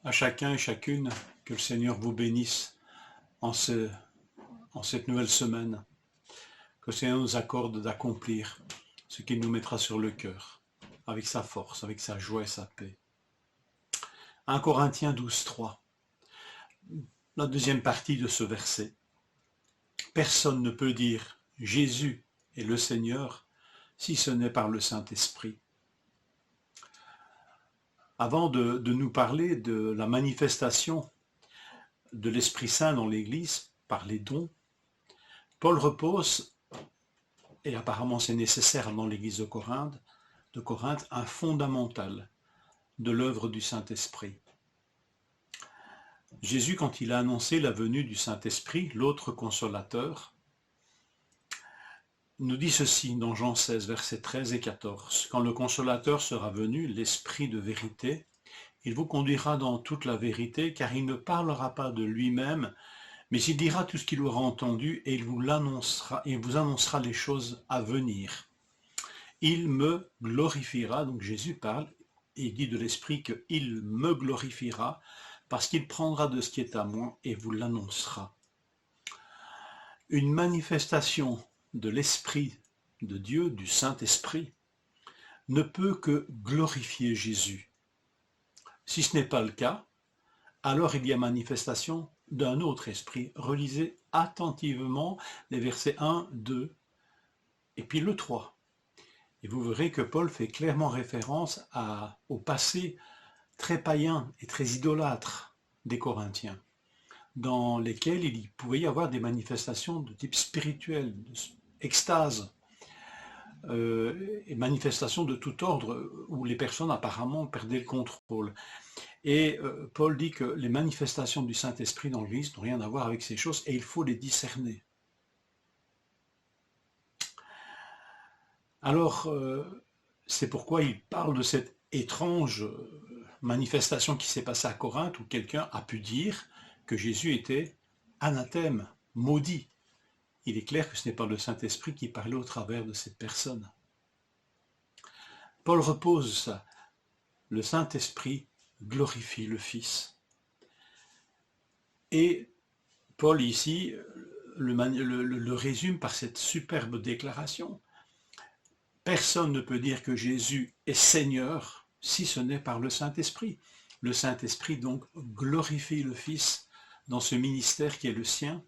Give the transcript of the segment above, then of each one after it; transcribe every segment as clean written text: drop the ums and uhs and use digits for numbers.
À chacun et chacune, que le Seigneur vous bénisse en, en cette nouvelle semaine. Que le Seigneur nous accorde d'accomplir ce qu'il nous mettra sur le cœur, avec sa force, avec sa joie et sa paix. 1 Corinthiens 12, 3. La deuxième partie de ce verset. Personne ne peut dire Jésus est le Seigneur si ce n'est par le Saint-Esprit. Avant de nous parler de la manifestation de l'Esprit Saint dans l'Église par les dons, Paul repose, et apparemment c'est nécessaire dans l'Église de Corinthe, un fondamental de l'œuvre du Saint-Esprit. Jésus, quand il a annoncé la venue du Saint-Esprit, l'autre consolateur, nous dit ceci dans Jean 16, versets 13 et 14. « Quand le consolateur sera venu, l'Esprit de vérité, il vous conduira dans toute la vérité, car il ne parlera pas de lui-même, mais il dira tout ce qu'il aura entendu et il vous annoncera les choses à venir. Il me glorifiera, donc Jésus parle, et il dit de l'Esprit qu'il me glorifiera, parce qu'il prendra de ce qui est à moi et vous l'annoncera. » Une manifestation de l'Esprit de Dieu, du Saint-Esprit, ne peut que glorifier Jésus. Si ce n'est pas le cas, alors il y a manifestation d'un autre esprit. Relisez attentivement les versets 1, 2 et puis le 3. Et vous verrez que Paul fait clairement référence au passé très païen et très idolâtre des Corinthiens, dans lesquels il pouvait y avoir des manifestations de type spirituel, extase, et manifestations de tout ordre, où les personnes apparemment perdaient le contrôle. Et Paul dit que les manifestations du Saint-Esprit dans l'Église n'ont rien à voir avec ces choses, et il faut les discerner. Alors, c'est pourquoi il parle de cette étrange manifestation qui s'est passée à Corinthe, où quelqu'un a pu dire que Jésus était anathème, maudit. Il est clair que ce n'est pas le Saint-Esprit qui parlait au travers de cette personne. Paul repose ça. Le Saint-Esprit glorifie le Fils. Et Paul ici le résume par cette superbe déclaration. Personne ne peut dire que Jésus est Seigneur si ce n'est par le Saint-Esprit. Le Saint-Esprit donc glorifie le Fils dans ce ministère qui est le sien,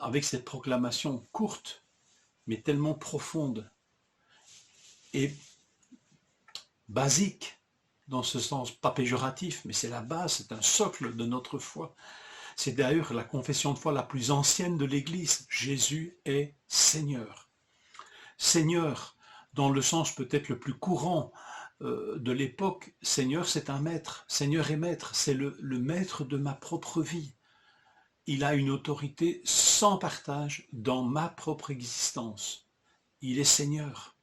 avec cette proclamation courte, mais tellement profonde et basique, dans ce sens pas péjoratif, mais c'est la base, c'est un socle de notre foi. C'est d'ailleurs la confession de foi la plus ancienne de l'Église. Jésus est Seigneur. Seigneur, dans le sens peut-être le plus courant de l'époque, Seigneur c'est un maître, Seigneur et maître, c'est le maître de ma propre vie. Il a une autorité sans partage dans ma propre existence. Il est Seigneur,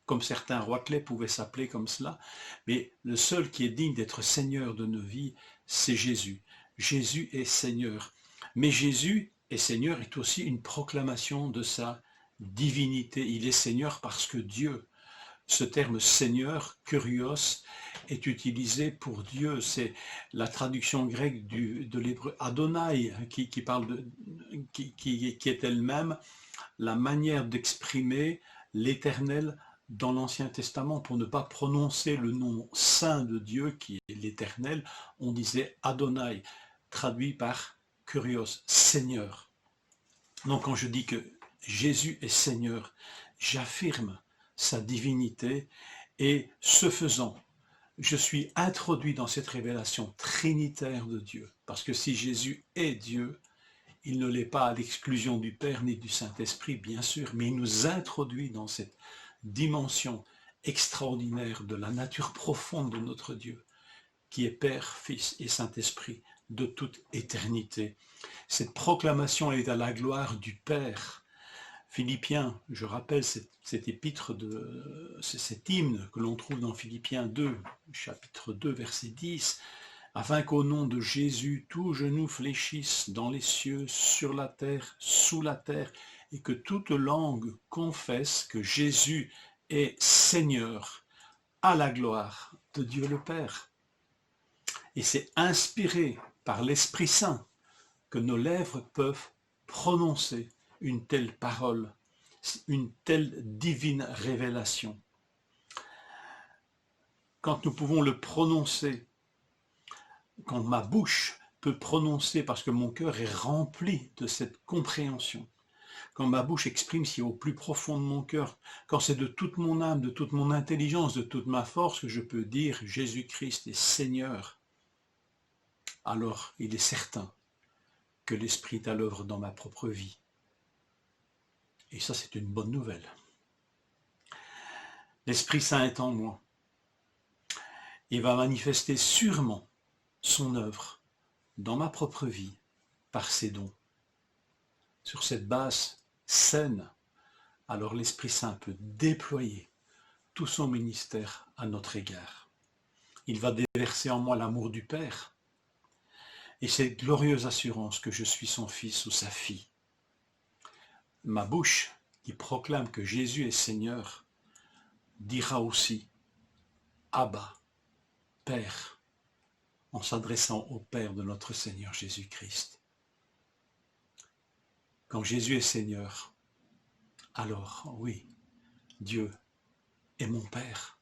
comme certains roitelets pouvaient s'appeler comme cela, mais le seul qui est digne d'être Seigneur de nos vies, c'est Jésus. Jésus est Seigneur. Mais Jésus est Seigneur est aussi une proclamation de sa divinité. Il est Seigneur parce que Dieu, ce terme Seigneur, Kyrios, est utilisé pour Dieu. C'est la traduction grecque de l'hébreu Adonai qui est elle-même la manière d'exprimer l'Éternel dans l'Ancien Testament. Pour ne pas prononcer le nom saint de Dieu qui est l'Éternel, on disait Adonai, traduit par Kyrios, Seigneur. Donc quand je dis que Jésus est Seigneur, j'affirme sa divinité et ce faisant, je suis introduit dans cette révélation trinitaire de Dieu. Parce que si Jésus est Dieu, il ne l'est pas à l'exclusion du Père ni du Saint-Esprit, bien sûr, mais il nous introduit dans cette dimension extraordinaire de la nature profonde de notre Dieu, qui est Père, Fils et Saint-Esprit de toute éternité. Cette proclamation est à la gloire du Père. Philippiens, je rappelle cet épître, cet hymne que l'on trouve dans Philippiens 2, chapitre 2, verset 10, afin qu'au nom de Jésus, tout genou fléchisse dans les cieux, sur la terre, sous la terre, et que toute langue confesse que Jésus est Seigneur, à la gloire de Dieu le Père. Et c'est inspiré par l'Esprit Saint que nos lèvres peuvent prononcer une telle parole, une telle divine révélation. Quand nous pouvons le prononcer, quand ma bouche peut prononcer parce que mon cœur est rempli de cette compréhension, quand ma bouche exprime ce qui est au plus profond de mon cœur, quand c'est de toute mon âme, de toute mon intelligence, de toute ma force que je peux dire Jésus-Christ est Seigneur, alors il est certain que l'Esprit est à l'œuvre dans ma propre vie. Et ça, c'est une bonne nouvelle. L'Esprit Saint est en moi. Il va manifester sûrement son œuvre dans ma propre vie par ses dons. Sur cette base saine, alors l'Esprit Saint peut déployer tout son ministère à notre égard. Il va déverser en moi l'amour du Père et cette glorieuse assurance que je suis son fils ou sa fille. Ma bouche, qui proclame que Jésus est Seigneur, dira aussi « Abba, Père », en s'adressant au Père de notre Seigneur Jésus-Christ. Quand Jésus est Seigneur, alors oui, Dieu est mon Père.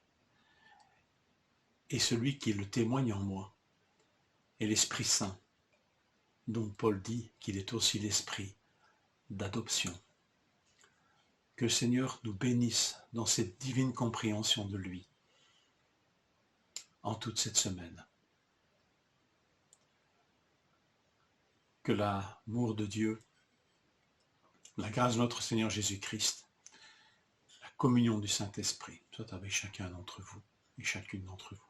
Et celui qui le témoigne en moi est l'Esprit Saint, dont Paul dit qu'il est aussi l'Esprit d'adoption. Que le Seigneur nous bénisse dans cette divine compréhension de lui en toute cette semaine. Que l'amour de Dieu, la grâce de notre Seigneur Jésus-Christ, la communion du Saint-Esprit soit avec chacun d'entre vous et chacune d'entre vous.